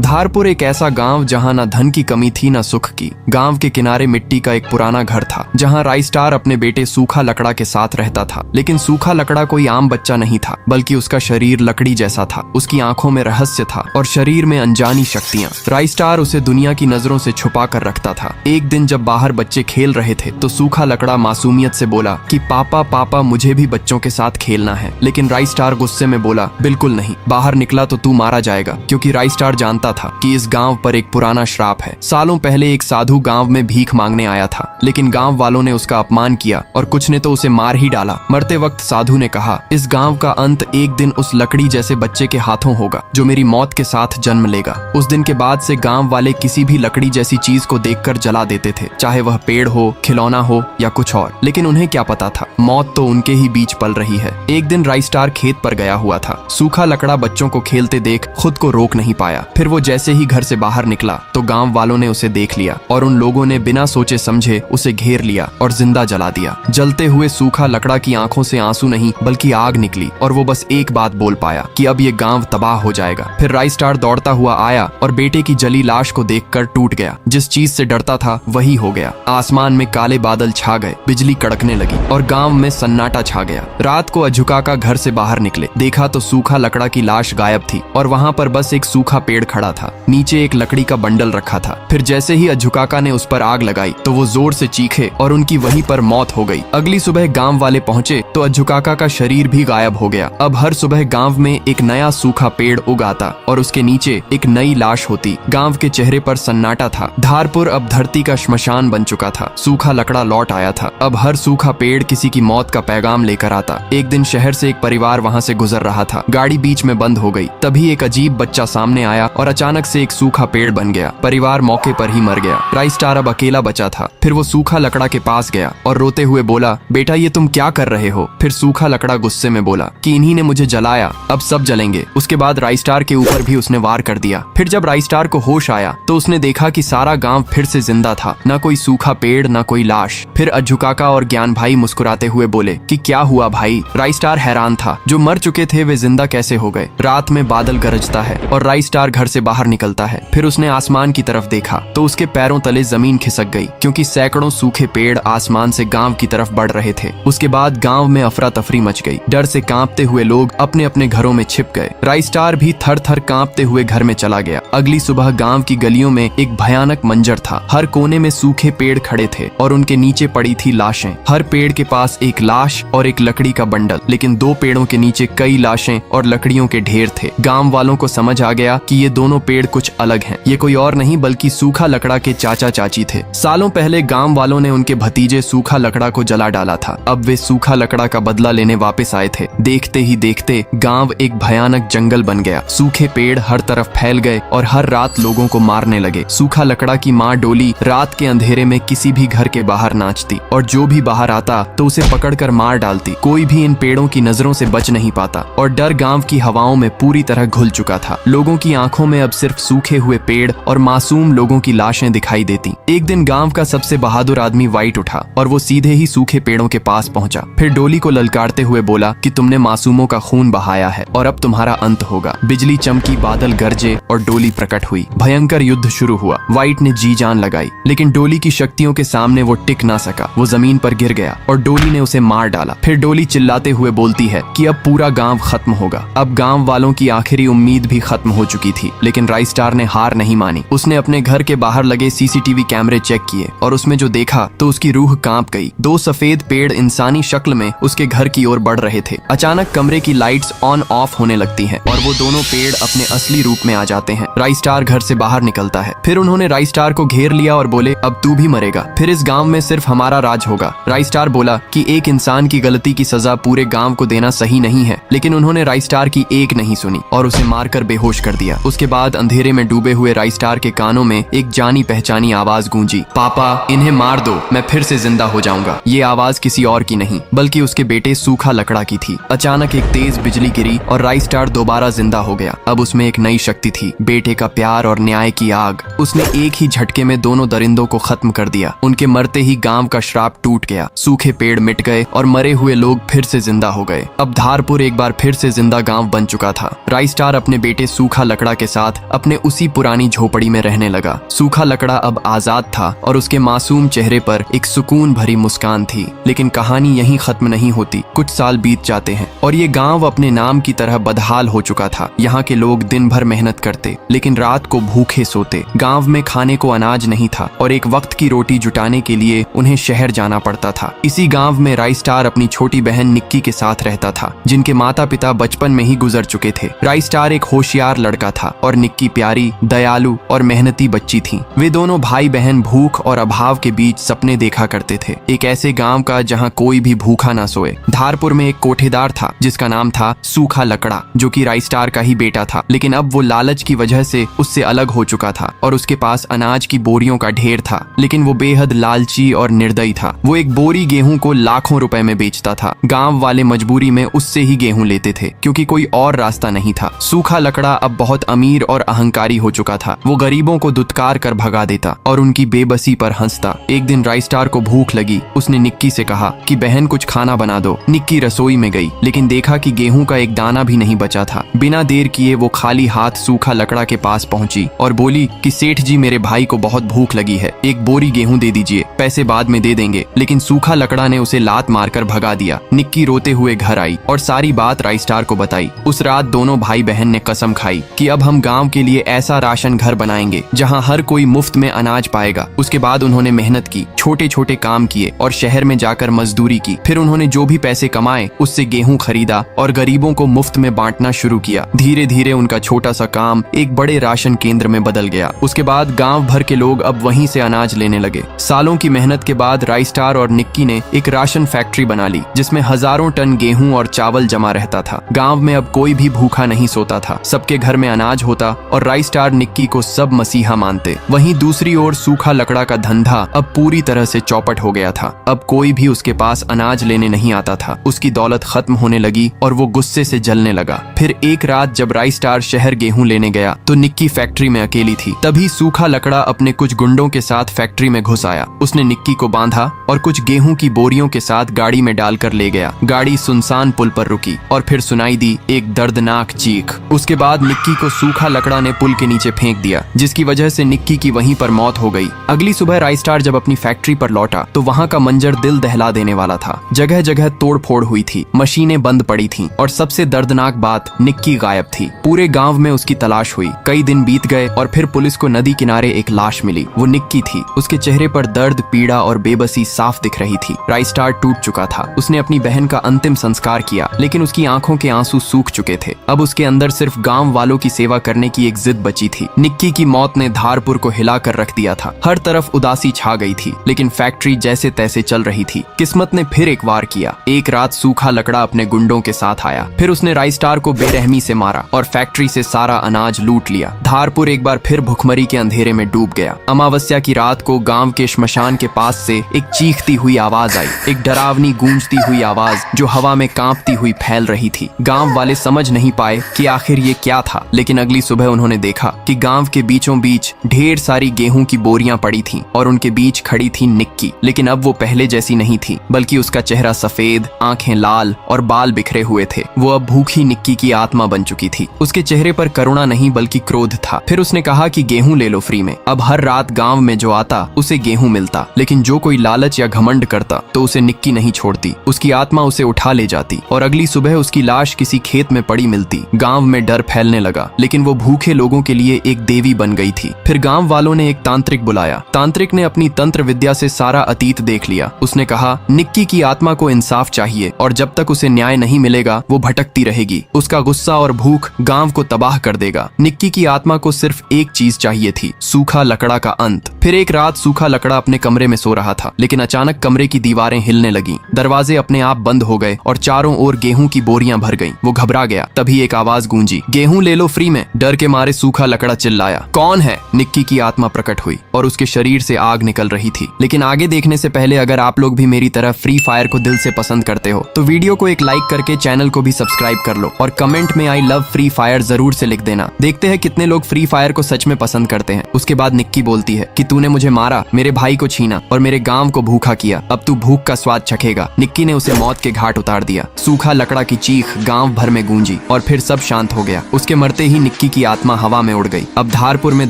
धारपुर एक ऐसा गांव जहां ना धन की कमी थी ना सुख की। गांव के किनारे मिट्टी का एक पुराना घर था जहां राइस्टार अपने बेटे सूखा लकड़ा के साथ रहता था। लेकिन सूखा लकड़ा कोई आम बच्चा नहीं था, बल्कि उसका शरीर लकड़ी जैसा था। उसकी आंखों में रहस्य था और शरीर में अनजानी शक्तियां। राइस्टार उसे दुनिया की नजरों से छुपा कर रखता था। एक दिन जब बाहर बच्चे खेल रहे थे तो सूखा लकड़ा मासूमियत से बोला कि पापा पापा मुझे भी बच्चों के साथ खेलना है। लेकिन राइस्टार गुस्से में बोला बिल्कुल नहीं, बाहर निकला तो तू मारा जाएगा। क्योंकि राइस्टार जानता था कि इस गांव पर एक पुराना श्राप है। सालों पहले एक साधु गांव में भीख मांगने आया था, लेकिन गांव वालों ने उसका अपमान किया और कुछ ने तो उसे मार ही डाला। मरते वक्त साधु ने कहा, इस गांव का अंत एक दिन उस लकड़ी जैसे बच्चे के हाथों होगा जो मेरी मौत के साथ जन्म लेगा। उस दिन के बाद से गांव वाले किसी भी लकड़ी जैसी चीज को देखकर जला देते थे, चाहे वह पेड़ हो, खिलौना हो या कुछ और। लेकिन उन्हें क्या पता था, मौत तो उनके ही बीच पल रही है। एक दिन राइस्टार खेत पर गया हुआ था। सूखा लकड़ा बच्चों को खेलते देख खुद को रोक नहीं पाया। फिर वो जैसे ही घर से बाहर निकला तो गांव वालों ने उसे देख लिया और उन लोगों ने बिना सोचे समझे उसे घेर लिया और जिंदा जला दिया। जलते हुए सूखा लकड़ा की आंखों से आंसू नहीं बल्कि आग निकली और वो बस एक बात बोल पाया कि अब ये गांव तबाह हो जाएगा। फिर राइस्टार दौड़ता हुआ आया और बेटे की जली लाश को देखकर टूट गया। जिस चीज से डरता था वही हो गया। आसमान में काले बादल छा गए, बिजली कड़कने लगी और गांव में सन्नाटा छा गया। रात को अझुकाका घर से बाहर निकले, देखा तो सूखा लकड़ा की लाश गायब थी और वहां पर बस एक सूखा पेड़ खड़ा था। नीचे एक लकड़ी का बंडल रखा था। फिर जैसे ही अझुकाका ने उस पर आग लगाई तो वो जोर से चीखे और उनकी वहीं पर मौत हो गई। अगली सुबह गांव वाले पहुंचे तो अझुकाका का शरीर भी गायब हो गया। अब हर सुबह गांव में एक नया सूखा पेड़ उग आता और उसके नीचे एक नई लाश होती। गांव के चेहरे पर सन्नाटा था। धारपुर अब धरती का श्मशान बन चुका था। सूखा लकड़ा लौट आया था। अब हर सूखा पेड़ किसी की मौत का पैगाम लेकर आता। एक दिन शहर से एक परिवार वहां से गुजर रहा था। गाड़ी बीच में बंद हो गई। तभी एक अजीब बच्चा सामने आया और अचानक से एक सूखा पेड़ बन गया। परिवार मौके पर ही मर गया। राइस्टार अब अकेला बचा था। फिर वो सूखा लकड़ा के पास गया और रोते हुए बोला, बेटा ये तुम क्या कर रहे हो? फिर सूखा लकड़ा गुस्से में बोला कि इन्हीं ने मुझे जलाया, अब सब जलेंगे। उसके बाद राइस्टार के ऊपर भी उसने वार कर दिया। फिर जब राइस्टार को होश आया तो उसने देखा कि सारा गांव फिर से जिंदा था। न कोई सूखा पेड़ न कोई लाश। फिर अझुकाका और ज्ञान भाई मुस्कुराते हुए बोले कि क्या हुआ भाई? राइस्टार हैरान था, जो मर चुके थे वे जिंदा कैसे हो गए? रात में बादल गरजता है और राइस्टार घर से बाहर निकलता है। फिर उसने आसमान की तरफ देखा तो उसके पैरों तले जमीन खिसक गई, क्योंकि सैकड़ों सूखे पेड़ आसमान से गांव की तरफ बढ़ रहे थे। उसके बाद गांव में अफरा तफरी मच गई। डर से कांपते हुए लोग अपने अपने घरों में छिप गए। राइस्टार भी थर थर कांपते हुए घर में चला गया। अगली सुबह गांव की गलियों में एक भयानक मंजर था। हर कोने में सूखे पेड़ खड़े थे और उनके नीचे पड़ी थी लाशें। हर पेड़ के पास एक लाश और एक लकड़ी का बंडल, लेकिन दो पेड़ों के नीचे कई लाशें और लकड़ियों के ढेर थे। गांव वालों को समझ आ गया कि ये दोनों पेड़ कुछ अलग हैं। ये कोई और नहीं बल्कि सूखा लकड़ा के चाचा चाची थे। सालों पहले गांव वालों ने उनके भतीजे सूखा लकड़ा को जला डाला था। अब वे सूखा लकड़ा का बदला लेने वापस आए थे। देखते ही देखते गांव एक भयानक जंगल बन गया। सूखे पेड़ हर तरफ फैल गए और हर रात लोगों को मारने लगे। सूखा लकड़ा की माँ डोली रात के अंधेरे में किसी भी घर के बाहर नाचती और जो भी बाहर आता तो उसे पकड़कर मार डालती। कोई भी इन पेड़ों की नजरों से बच नहीं पाता और डर गांव की हवाओं में पूरी तरह घुल चुका था। लोगों की आंखों में अब सिर्फ सूखे हुए पेड़ और मासूम लोगों की लाशें दिखाई देती। एक दिन गांव का सबसे बहादुर आदमी वाइट उठा और वो सीधे ही सूखे पेड़ों के पास पहुंचा। फिर डोली को ललकारते हुए बोला कि तुमने मासूमों का खून बहाया है और अब तुम्हारा अंत होगा। बिजली चमकी, बादल गरजे और डोली प्रकट हुई। भयंकर युद्ध शुरू हुआ। वाइट ने जी जान लगाई, लेकिन डोली की शक्तियों के सामने वो टिक ना सका। वो जमीन पर गिर गया और डोली ने उसे मार डाला। फिर डोली चिल्लाते हुए बोलती है कि अब पूरा गांव खत्म होगा। अब गांव वालों की आखिरी उम्मीद भी खत्म हो चुकी थी, लेकिन राइस्टार ने हार नहीं मानी। उसने अपने घर के बाहर लगे सीसीटीवी कैमरे चेक किए और उसमें जो देखा तो उसकी रूह कांप गई। दो सफेद पेड़ इंसानी शक्ल में उसके घर की ओर बढ़ रहे थे। अचानक कमरे की लाइट्स ऑन ऑफ होने लगती हैं और वो दोनों पेड़ अपने असली रूप में आ जाते हैं। राइस्टार घर से बाहर निकलता है। फिर उन्होंने राइस्टार को घेर लिया और बोले, अब तू भी मरेगा। फिर इस गांव में सिर्फ हमारा राज होगा। राइस्टार बोला कि एक इंसान की गलती की सजा पूरे गांव को देना सही नहीं है, लेकिन उन्होंने राइस्टार की एक नहीं सुनी और उसे मारकर बेहोश कर दिया। उसके बाद अंधेरे में डूबे हुए राइस्टार के कानों में एक जानी पहचानी आवाज गूंजी, पापा इन्हें मार दो, मैं फिर से जिंदा हो जाऊंगा। ये आवाज किसी और की नहीं बल्कि उसके बेटे सूखा लकड़ा की थी। अचानक एक तेज बिजली गिरी और राइस्टार दोबारा जिंदा हो गया। अब उसमें एक नई शक्ति थी, बेटे का प्यार और न्याय की आग। उसने एक ही झटके में दोनों दरिंदों को खत्म कर दिया। उनके मरते ही गांव का श्राप टूट गया। सूखे पेड़ मिट गए और मरे हुए लोग फिर से जिंदा हो गए। अब धारपुर एक बार फिर से जिंदा गांव बन चुका था। राइस्टार अपने बेटे सूखा लकड़ा के साथ साथ अपने उसी पुरानी झोपड़ी में रहने लगा। सूखा लकड़ा अब आजाद था और उसके मासूम चेहरे पर एक सुकून भरी मुस्कान थी। लेकिन कहानी यहीं खत्म नहीं होती। कुछ साल बीत जाते हैं और ये गांव अपने नाम की तरह बदहाल हो चुका था। यहाँ के लोग दिन भर मेहनत करते लेकिन रात को भूखे सोते। गांव में खाने को अनाज नहीं था और एक वक्त की रोटी जुटाने के लिए उन्हें शहर जाना पड़ता था। इसी गांव में राई स्टार अपनी छोटी बहन निक्की के साथ रहता था, जिनके माता पिता बचपन में ही गुजर चुके थे। राई स्टार एक होशियार लड़का था और निक्की प्यारी, दयालु और मेहनती बच्ची थी। वे दोनों भाई बहन भूख और अभाव के बीच सपने देखा करते थे, एक ऐसे गांव का जहां कोई भी भूखा ना सोए। धारपुर में एक कोठेदार था जिसका नाम था सूखा लकड़ा, जो कि राई स्टार का ही बेटा था। लेकिन अब वो लालच की वजह से उससे अलग हो चुका था और उसके पास अनाज की बोरियों का ढेर था। लेकिन वो बेहद लालची और निर्दयी था। वो एक बोरी गेहूं को लाखों रुपए में बेचता था। गांव वाले मजबूरी में उससे ही गेहूं लेते थे क्योंकि कोई और रास्ता नहीं था। सूखा लकड़ा अब बहुत अमीर और अहंकारी हो चुका था। वो गरीबों को दुत्कार कर भगा देता और उनकी बेबसी पर हंसता। एक दिन राई स्टार को भूख लगी। उसने निक्की से कहा कि बहन कुछ खाना बना दो। निक्की रसोई में गई लेकिन देखा कि गेहूं का एक दाना भी नहीं बचा था। बिना देर किए वो खाली हाथ सूखा लकड़ा के पास पहुंची और बोली कि सेठ जी, मेरे भाई को बहुत भूख लगी है, एक बोरी गेहूं दे दीजिए, पैसे बाद में दे देंगे। लेकिन सूखा लकड़ा ने उसे लात मारकर भगा दिया। निक्की रोते हुए घर आई और सारी बात राई स्टार को बताई। उस रात दोनों भाई बहन ने कसम खाई कि अब हम गांव के लिए ऐसा राशन घर बनाएंगे जहां हर कोई मुफ्त में अनाज पाएगा। उसके बाद उन्होंने मेहनत की, छोटे छोटे काम किए और शहर में जाकर मजदूरी की। फिर उन्होंने जो भी पैसे कमाए उससे गेहूं खरीदा और गरीबों को मुफ्त में बांटना शुरू किया। धीरे धीरे उनका छोटा सा काम एक बड़े राशन केंद्र में बदल गया। उसके बाद गांव भर के लोग अब वहीं से अनाज लेने लगे। सालों की मेहनत के बाद राई स्टार और निक्की ने एक राशन फैक्ट्री बना ली जिसमें हजारों टन गेहूं और चावल जमा रहता था। गांव में अब कोई भी भूखा नहीं सोता था, सबके घर में अनाज होता और राई स्टार निक्की को सब मसीहा मानते। वहीं दूसरी ओर सूखा लकड़ा का धंधा अब पूरी तरह से चौपट हो गया था। अब कोई भी उसके पास अनाज लेने नहीं आता था। उसकी दौलत खत्म होने लगी और वो गुस्से से जलने लगा। फिर एक रात जब राई स्टार शहर गेहूं लेने गया तो निक्की फैक्ट्री में अकेली थी। तभी सूखा लकड़ा अपने कुछ गुंडों के साथ फैक्ट्री में घुस आया। उसने निक्की को बांधा और कुछ गेहूं की बोरियों के साथ गाड़ी में डालकर ले गया। गाड़ी सुनसान पुल पर रुकी और फिर सुनाई दी एक दर्दनाक चीख। उसके बाद निक्की को सूखा लकड़ा ने पुल के नीचे फेंक दिया, जिसकी वजह से निक्की की वहीं पर मौत हो गई। अगली सुबह राई स्टार जब अपनी फैक्ट्री पर लौटा तो वहाँ का मंजर दिल दहला देने वाला था। जगह जगह तोड़ फोड़ हुई थी, मशीनें बंद पड़ी थीं और सबसे दर्दनाक बात, निक्की गायब थी। पूरे गांव में उसकी तलाश हुई। कई दिन बीत गए और फिर पुलिस को नदी किनारे एक लाश मिली। वो निक्की थी। उसके चेहरे पर दर्द, पीड़ा और बेबसी साफ दिख रही थी। राई स्टार टूट चुका था। उसने अपनी बहन का अंतिम संस्कार किया लेकिन उसकी आंखों के आंसू सूख चुके थे। अब उसके अंदर सिर्फ गांव वालों की सेवा करने की एक जिद बची थी। निक्की की मौत ने धारपुर को हिला कर रख दिया था। हर तरफ उदासी छा गई थी लेकिन फैक्ट्री जैसे तैसे चल रही थी। किस्मत ने फिर एक वार किया। एक रात सूखा लकड़ा अपने गुंडों के साथ आया। फिर उसने राई स्टार को बेरहमी से मारा और फैक्ट्री से सारा अनाज लूट लिया। धारपुर एक बार फिर भुखमरी के अंधेरे में डूब गया। अमावस्या की रात को गांव के श्मशान के पास से एक चीखती हुई आवाज आई, एक डरावनी गूंजती हुई आवाज जो हवा में कांपती हुई फैल रही थी। गांव वाले समझ नहीं पाए कि आखिर ये क्या था, लेकिन अगली सुबह उन्होंने देखा कि गांव के बीचों बीच ढेर सारी गेहूं की बोरियां पड़ी थीं और उनके बीच खड़ी थी निक्की। लेकिन अब वो पहले जैसी नहीं थी, बल्कि उसका चेहरा सफेद, आंखें लाल और बाल बिखरे हुए थे। वो अब भूखी निक्की की आत्मा बन चुकी थी। उसके चेहरे पर करुणा नहीं बल्कि क्रोध था। फिर उसने कहा कि गेहूं ले लो फ्री में। अब हर रात गांव में जो आता उसे गेहूं मिलता, लेकिन जो कोई लालच या घमंड करता तो उसे निक्की नहीं छोड़ती। उसकी आत्मा उसे उठा ले जाती और अगली सुबह उसकी लाश किसी खेत में पड़ी मिलती। गांव में डर फैलने लगा, लेकिन वो भूखे लोगों के लिए एक देवी बन गई थी। फिर गांव वालों ने एक तांत्रिक बुलाया। तांत्रिक ने अपनी तंत्र विद्या से सारा अतीत देख लिया। उसने कहा, निक्की की आत्मा को इंसाफ चाहिए और जब तक उसे न्याय नहीं मिलेगा वो भटकती रहेगी। उसका गुस्सा और भूख गांव को तबाह कर देगा। निक्की की आत्मा को सिर्फ एक चीज चाहिए थी, सूखा लकड़ा का अंत। फिर एक रात सूखा लकड़ा अपने कमरे में सो रहा था, लेकिन अचानक कमरे की दीवारें हिलने लगीं, दरवाजे अपने आप बंद हो गए और चारों ओर गेहूं की बोरियां भर गईं। वो घबरा गया। तभी एक आवाज गूंजी, गेहूं ले लो फ्री में। डर के मारे सूखा लकड़ा चिल्लाया, कौन है? निक्की की आत्मा प्रकट हुई और उसके शरीर से आग निकल रही थी। लेकिन आगे देखने से पहले अगर आप लोग भी मेरी तरह फ्री फायर को दिल से पसंद करते हो तो वीडियो को एक लाइक करके चैनल को भी सब्सक्राइब कर लो और कमेंट में आई लव फ्री फायर जरूर से लिख देना। देखते हैं कितने लोग फ्री फायर को सच में पसंद करते हैं। उसके बाद निक्की बोलती है कि तूने मुझे मारा, मेरे भाई को छीना और मेरे गांव को भूखा किया। अब तू भूख का स्वाद चखेगा। निक्की ने उसे मौत के घाट उतार दिया। सूखा लकड़ा की चीख गांव भर में गूंजी और फिर सब शांत हो गया। उसके मरते ही निक्की की आत्मा हवा में उड़ गई। अब धारपुर में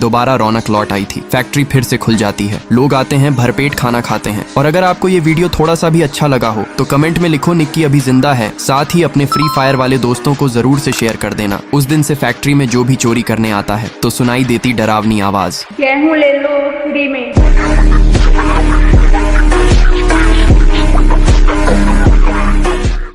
दोबारा रौनक लौट आई थी। फैक्ट्री फिर से खुल जाती है, लोग आते हैं, भरपेट खाना खाते हैं। और अगर आपको ये वीडियो थोड़ा सा भी अच्छा लगा हो तो कमेंट में लिखो निक्की अभी जिंदा है। साथ ही अपने फ्री फायर वाले दोस्तों को जरूर से शेयर कर देना। उस दिन से फैक्ट्री में जो भी चोरी करने आता है तो सुनाई देती डरावनी आवाज, गेहूं ले लो फ्री में